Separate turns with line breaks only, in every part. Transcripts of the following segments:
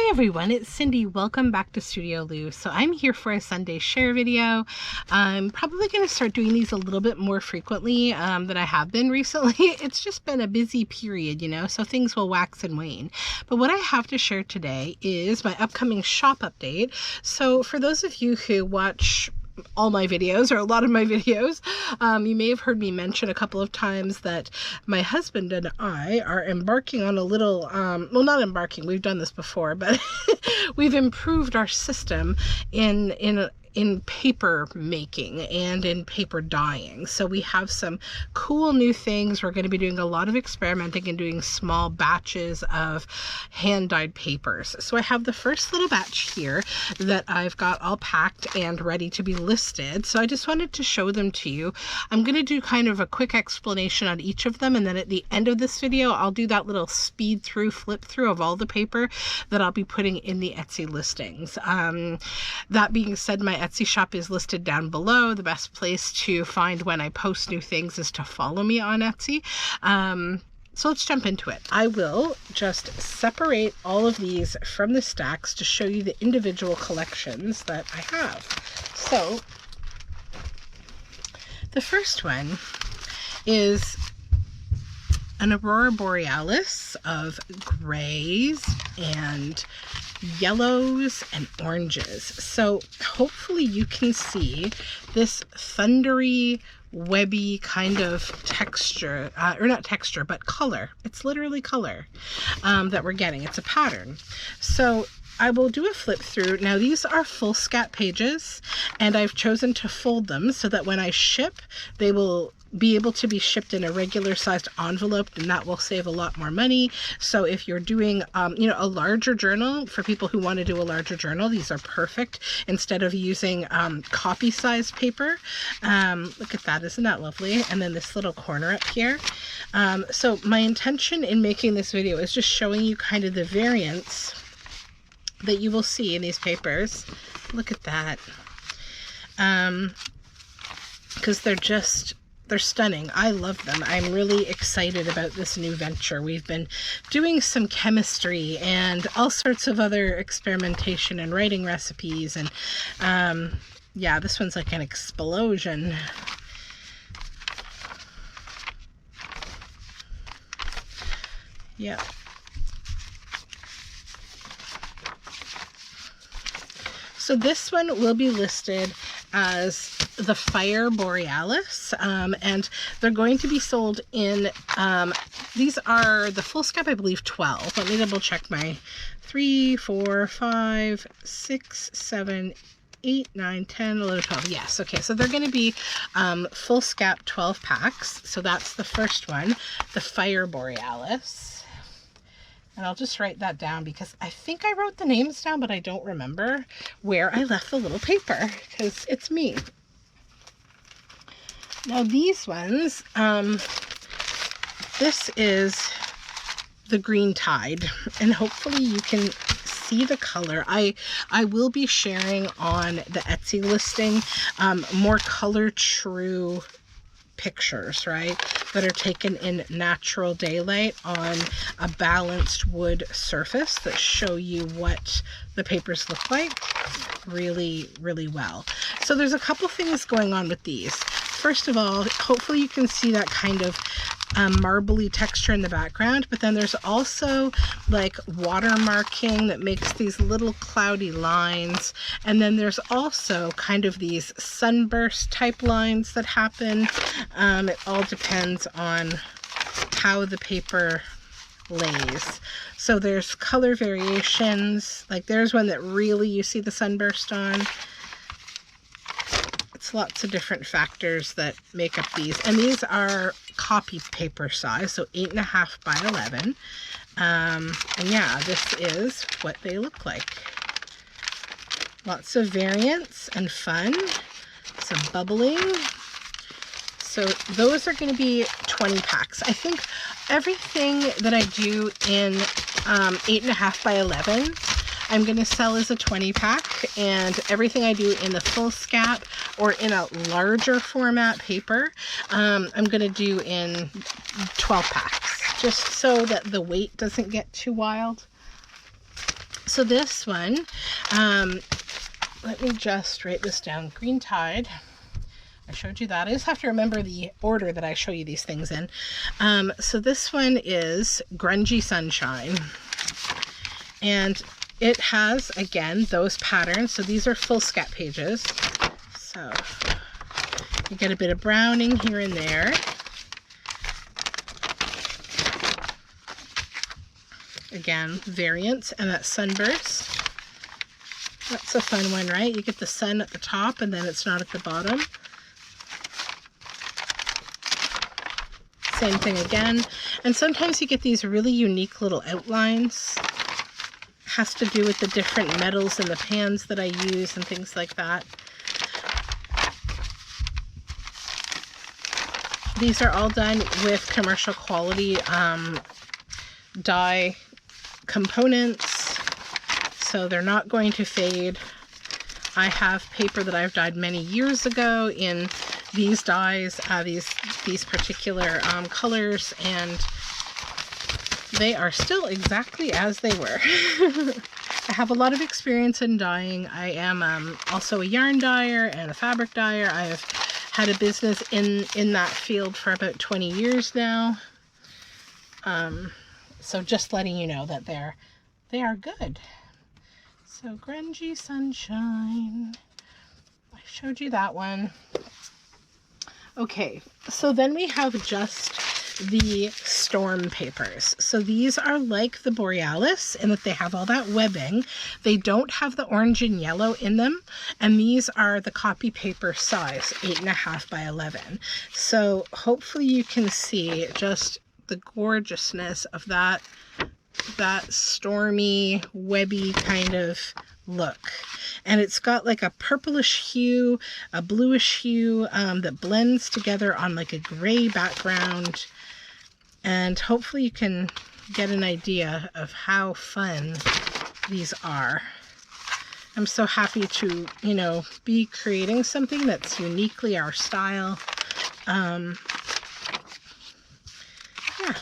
Hi everyone, it's Cindy. Welcome back to Studioloo. So I'm here for a Sunday share video. I'm probably going to start doing these a little bit more frequently than I have been recently. It's just been a busy period, so things will wax and wane. But what I have to share today is my upcoming shop update. So for those of you who watch all my videos or a lot of my videos, you may have heard me mention a couple of times that my husband and I are embarking on a little, well, not embarking, we've done this before, but we've improved our system in paper making and in paper dyeing. So we have some cool new things. We're going to be doing a lot of experimenting and doing small batches of hand dyed papers. So I have the first little batch here that I've got all packed and ready to be listed. So I just wanted to show them to you. I'm going to do kind of a quick explanation on each of them, and then at the end of this video I'll do that little speed through, flip through of all the paper that I'll be putting in the Etsy listings. That being said, my Etsy shop is listed down below. The best place to find when I post new things is to follow me on Etsy. So let's jump into it. I will just separate all of these from the stacks to show you the individual collections that I have. So the first one is an Aurora Borealis of grays and yellows and oranges. So hopefully you can see this thundery, webby kind of texture, or not texture, but color. It's literally color that we're getting. It's a pattern. So I will do a flip through. Now these are full scat pages, and I've chosen to fold them so that when I ship, they will be able to be shipped in a regular sized envelope, and that will save a lot more money. So if you're doing a larger journal, for people who want to do a larger journal, these are perfect instead of using copy sized paper. Look at that, isn't that lovely? And then this little corner up here. So my intention in making this video is just showing you kind of the variants that you will see in these papers. Look at that. Because they're stunning. I love them. I'm really excited about this new venture. We've been doing some chemistry and all sorts of other experimentation and writing recipes, and yeah, this one's like an explosion. Yeah. So this one will be listed as the Fire Borealis, and they're going to be sold in, these are the full scat, I believe 12. Let me double check my 3, 4, 5, 6, 7, 8, 9, 10, 11, 12. Yes, okay, so they're going to be full scat 12 packs. So that's the first one, the Fire Borealis. And I'll just write that down because I think I wrote the names down, but I don't remember where I left the little paper because it's me. Now these ones, this is the Green Tide, and hopefully you can see the color. I will be sharing on the Etsy listing more color true pictures, right, that are taken in natural daylight on a balanced wood surface that show you what the papers look like really, really well. So there's a couple things going on with these. First of all, hopefully you can see that kind of marbly texture in the background, but then there's also like watermarking that makes these little cloudy lines, and then there's also kind of these sunburst type lines that happen. It all depends on how the paper lays. So there's color variations, like there's one that really you see the sunburst on. It's lots of different factors that make up these, and these are copy paper size, so 8.5 by 11. And yeah, this is what they look like. Lots of variants and fun, some bubbling. So those are going to be 20 packs. I think everything that I do in 8.5 by 11 I'm going to sell as a 20 pack, and everything I do in the full scat or in a larger format paper, I'm going to do in 12 packs, just so that the weight doesn't get too wild. So this one, let me just write this down. Green Tide. I showed you that. I just have to remember the order that I show you these things in. So this one is Grungy Sunshine. And it has, again, those patterns. So these are full scat pages. So you get a bit of browning here and there. Again, variants and that sunburst. That's a fun one, right? You get the sun at the top and then it's not at the bottom. Same thing again. And sometimes you get these really unique little outlines. Has to do with the different metals in the pans that I use and things like that. These are all done with commercial quality dye components, so they're not going to fade. I have paper that I've dyed many years ago in these dyes, these particular colors, and they are still exactly as they were. I have a lot of experience in dyeing. I am also a yarn dyer and a fabric dyer. I have had a business in that field for about 20 years now. So just letting you know that they are good. So Grungy Sunshine. I showed you that one. Okay, so then we have just the storm papers. So these are like the Borealis in that they have all that webbing. They don't have the orange and yellow in them, and these are the copy paper size, 8.5 by 11. So hopefully you can see just the gorgeousness of that stormy, webby kind of look. And it's got like a purplish hue, a bluish hue that blends together on like a gray background. And hopefully you can get an idea of how fun these are. I'm so happy to, you know, be creating something that's uniquely our style. Yeah.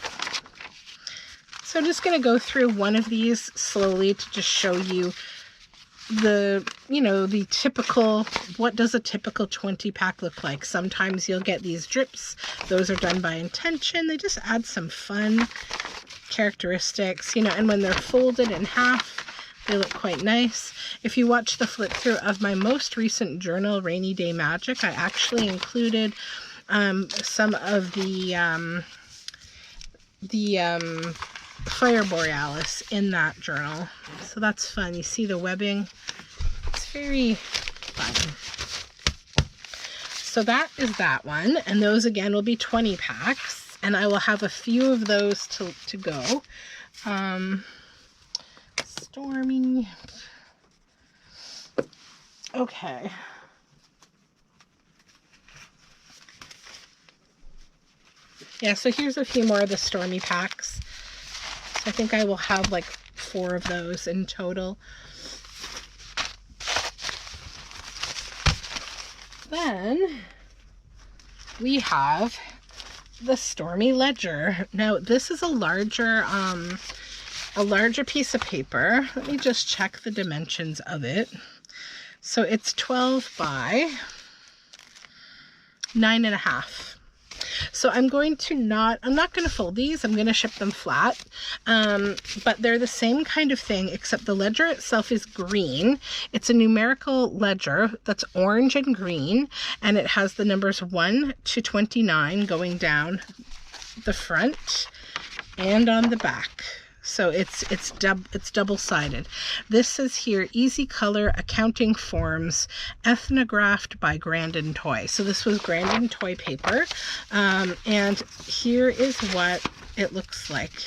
So I'm just going to go through one of these slowly to just show you the, you know, the typical, what does a typical 20 pack look like? Sometimes you'll get these drips. Those are done by intention. They just add some fun characteristics, you know, and when they're folded in half, they look quite nice. If you watch the flip through of my most recent journal, Rainy Day Magic, I actually included some of the Fire Borealis in that journal. So that's fun. You see the webbing. It's very fun. So that is that one. And those again will be 20 packs. And I will have a few of those to go. Stormy. Okay. Yeah, so here's a few more of the Stormy packs. So I think I will have like 4 of those in total. Then we have the Stormy Ledger. Now this is a larger piece of paper. Let me just check the dimensions of it. So it's 12 by 9.5. So I'm not going to fold these. I'm going to ship them flat. But they're the same kind of thing, except the ledger itself is green. It's a numerical ledger that's orange and green, and it has the numbers 1 to 29 going down the front and on the back. So it's double-sided. This says here, Easy Color Accounting Forms, ethnographed by Grandin Toy. So this was Grandin Toy paper. And here is what it looks like.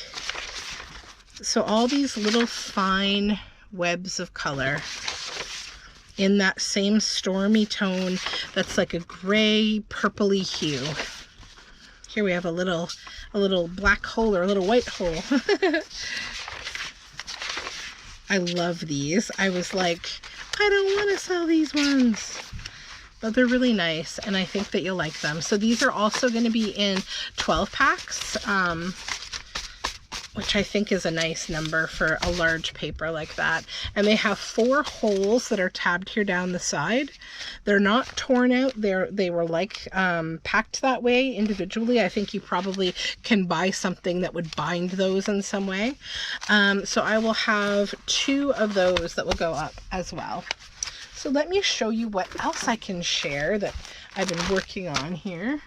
So all these little fine webs of color in that same stormy tone that's like a gray purpley hue. Here we have a little black hole or a little white hole. I love these. I was like, I don't want to sell these ones, but they're really nice, and I think that you'll like them. So these are also going to be in 12 packs. which I think is a nice number for a large paper like that. And they have 4 holes that are tabbed here down the side. They're not torn out. They were like packed that way individually. I think you probably can buy something that would bind those in some way. So I will have 2 of those that will go up as well. So let me show you what else I can share that I've been working on here.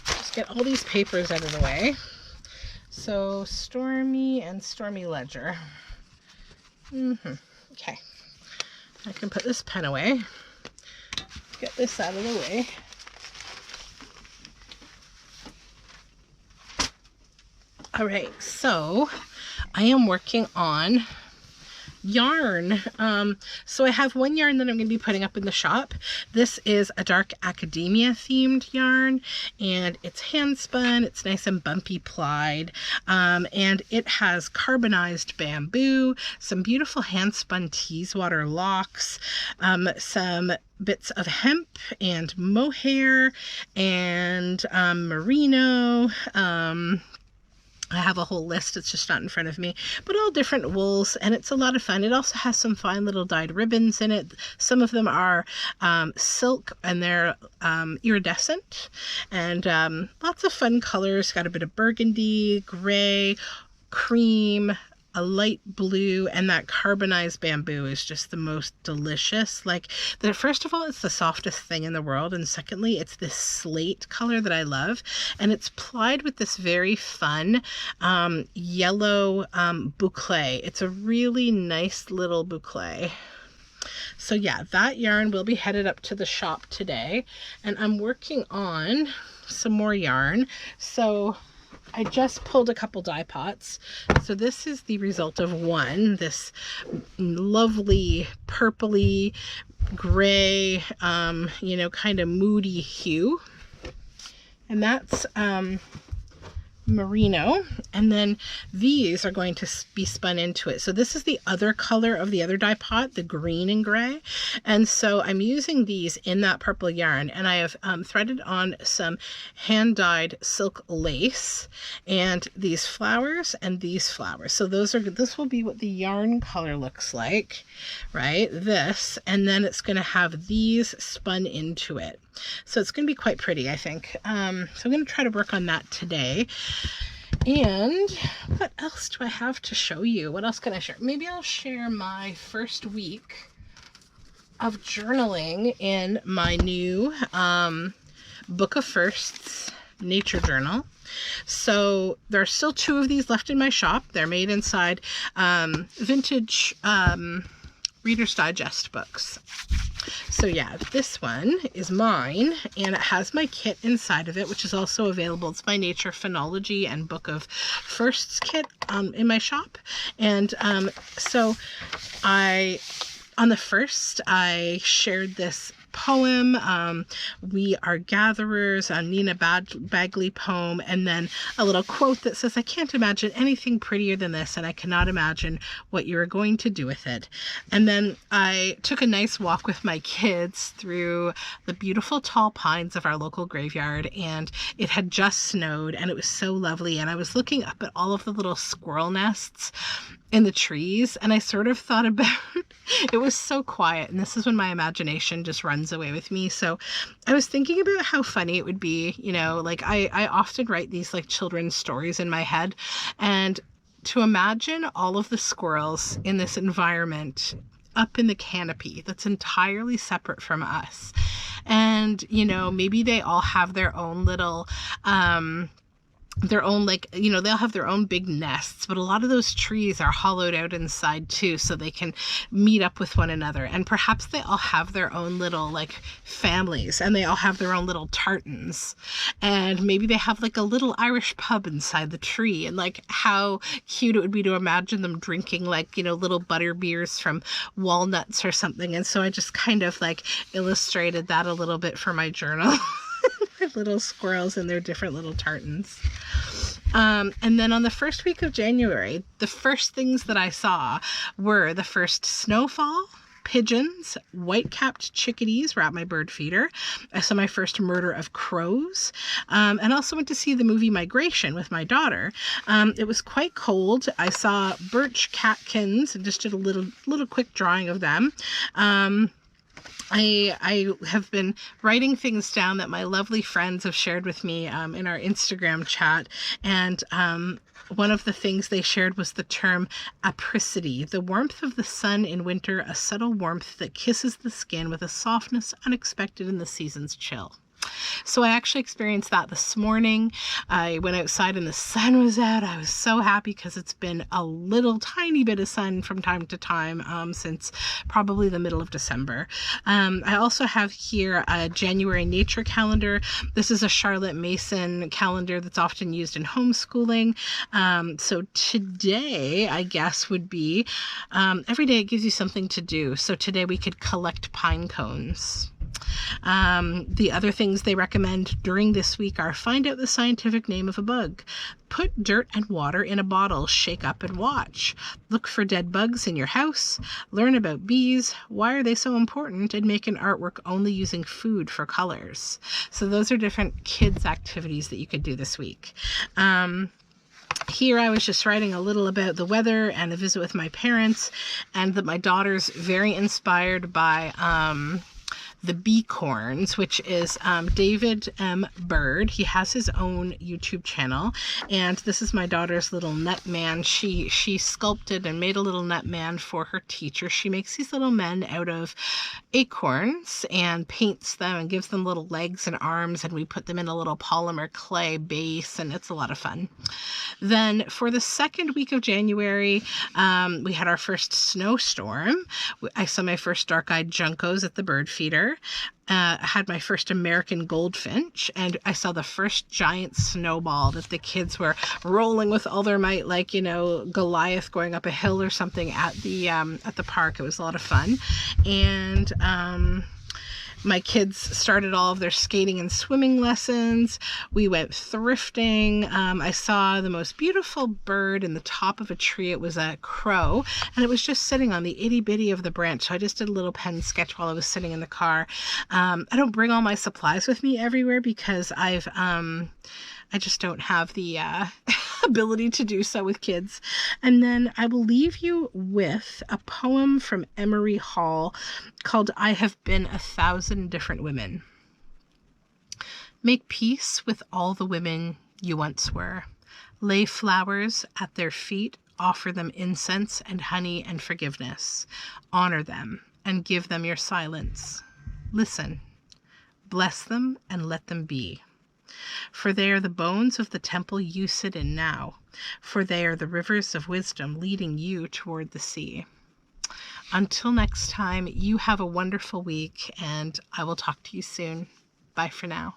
Just get all these papers out of the way. So Stormy and Stormy Ledger. Okay. I can put this pen away. Get this out of the way. All right, so I am working on yarn. So I have one yarn that I'm going to be putting up in the shop. This is a dark academia themed yarn, and it's hand spun. It's nice and bumpy plied, and it has carbonized bamboo, some beautiful hand spun teaswater locks, some bits of hemp and mohair and merino. I have a whole list, it's just not in front of me, but all different wools, and it's a lot of fun. It also has some fine little dyed ribbons in it. Some of them are silk, and they're iridescent, and lots of fun colors. Got a bit of burgundy, gray, cream, a light blue, and that carbonized bamboo is just the most delicious. Like, first of all, it's the softest thing in the world, and secondly, it's this slate color that I love, and it's plied with this very fun yellow boucle. It's a really nice little boucle. So yeah, that yarn will be headed up to the shop today, and I'm working on some more yarn. So I just pulled a couple dye pots. So this is the result of one, this lovely purpley gray, you know, kind of moody hue. And that's merino, and then these are going to be spun into it. So this is the other color of the other dye pot, the green and gray, and so I'm using these in that purple yarn, and I have threaded on some hand dyed silk lace and these flowers and these flowers. So this will be what the yarn color looks like, right? This, and then it's going to have these spun into it. So it's going to be quite pretty, I think. So I'm going to try to work on that today. And what else do I have to show you? What else can I share? Maybe I'll share my first week of journaling in my new Book of Firsts nature journal. So there are still 2 of these left in my shop. They're made inside vintage Reader's Digest books. So yeah, this one is mine, and it has my kit inside of it, which is also available. It's my Nature Phonology and Book of Firsts kit in my shop. And so on the first, I shared this poem, We Are Gatherers, a Nina Bagley poem, and then a little quote that says, I can't imagine anything prettier than this, and I cannot imagine what you are going to do with it. And then I took a nice walk with my kids through the beautiful tall pines of our local graveyard, and it had just snowed, and it was so lovely, and I was looking up at all of the little squirrel nests in the trees, and I sort of thought about it was so quiet, and this is when my imagination just runs away with me. So I was thinking about how funny it would be, you know, like I often write these like children's stories in my head, and to imagine all of the squirrels in this environment up in the canopy that's entirely separate from us, and you know, maybe they all have their own little like, you know, they'll have their own big nests, but a lot of those trees are hollowed out inside too, so they can meet up with one another. And perhaps they all have their own little like families, and they all have their own little tartans, and maybe they have like a little Irish pub inside the tree. And like how cute it would be to imagine them drinking like, you know, little butter beers from walnuts or something. And so I just kind of like illustrated that a little bit for my journal. Little squirrels and their different little tartans. And then on the first week of January, the first things that I saw were the first snowfall, pigeons, white-capped chickadees were at my bird feeder. I saw my first murder of crows, and also went to see the movie Migration with my daughter. It was quite cold. I saw birch catkins and just did a little quick drawing of them. I have been writing things down that my lovely friends have shared with me in our Instagram chat, and one of the things they shared was the term apricity, the warmth of the sun in winter, a subtle warmth that kisses the skin with a softness unexpected in the season's chill. So I actually experienced that this morning. I went outside and the sun was out. I was so happy because it's been a little tiny bit of sun from time to time since probably the middle of December. I also have here a January nature calendar. This is a Charlotte Mason calendar that's often used in homeschooling. So today, I guess, would be every day it gives you something to do. So today we could collect pine cones. The other things they recommend during this week are find out the scientific name of a bug, put dirt and water in a bottle, shake up and watch, look for dead bugs in your house, learn about bees, why are they so important, and make an artwork only using food for colors. So those are different kids' activities that you could do this week. Here I was just writing a little about the weather and a visit with my parents, and that my daughter's very inspired by the bee corns, which is David M. Bird. He has his own YouTube channel, and this is my daughter's little nut man. She sculpted and made a little nut man for her teacher. She makes these little men out of acorns and paints them and gives them little legs and arms, and we put them in a little polymer clay base, and it's a lot of fun. Then for the second week of January, we had our first snowstorm. I saw my first dark-eyed juncos at the bird feeder. I had my first American goldfinch, and I saw the first giant snowball that the kids were rolling with all their might, like, you know, Goliath going up a hill or something at the park. It was a lot of fun. And my kids started all of their skating and swimming lessons. We went thrifting. I saw the most beautiful bird in the top of a tree. It was a crow, and it was just sitting on the itty bitty of the branch. So I just did a little pen sketch while I was sitting in the car. I don't bring all my supplies with me everywhere because I just don't have the ability to do so with kids. And then I will leave you with a poem from Emery Hall called I Have Been 1,000 Different Women. Make peace with all the women you once were. Lay flowers at their feet, offer them incense and honey and forgiveness. Honor them and give them your silence. Listen, bless them and let them be. For they are the bones of the temple you sit in now, for they are the rivers of wisdom leading you toward the sea. Until next time, you have a wonderful week, and I will talk to you soon. Bye for now.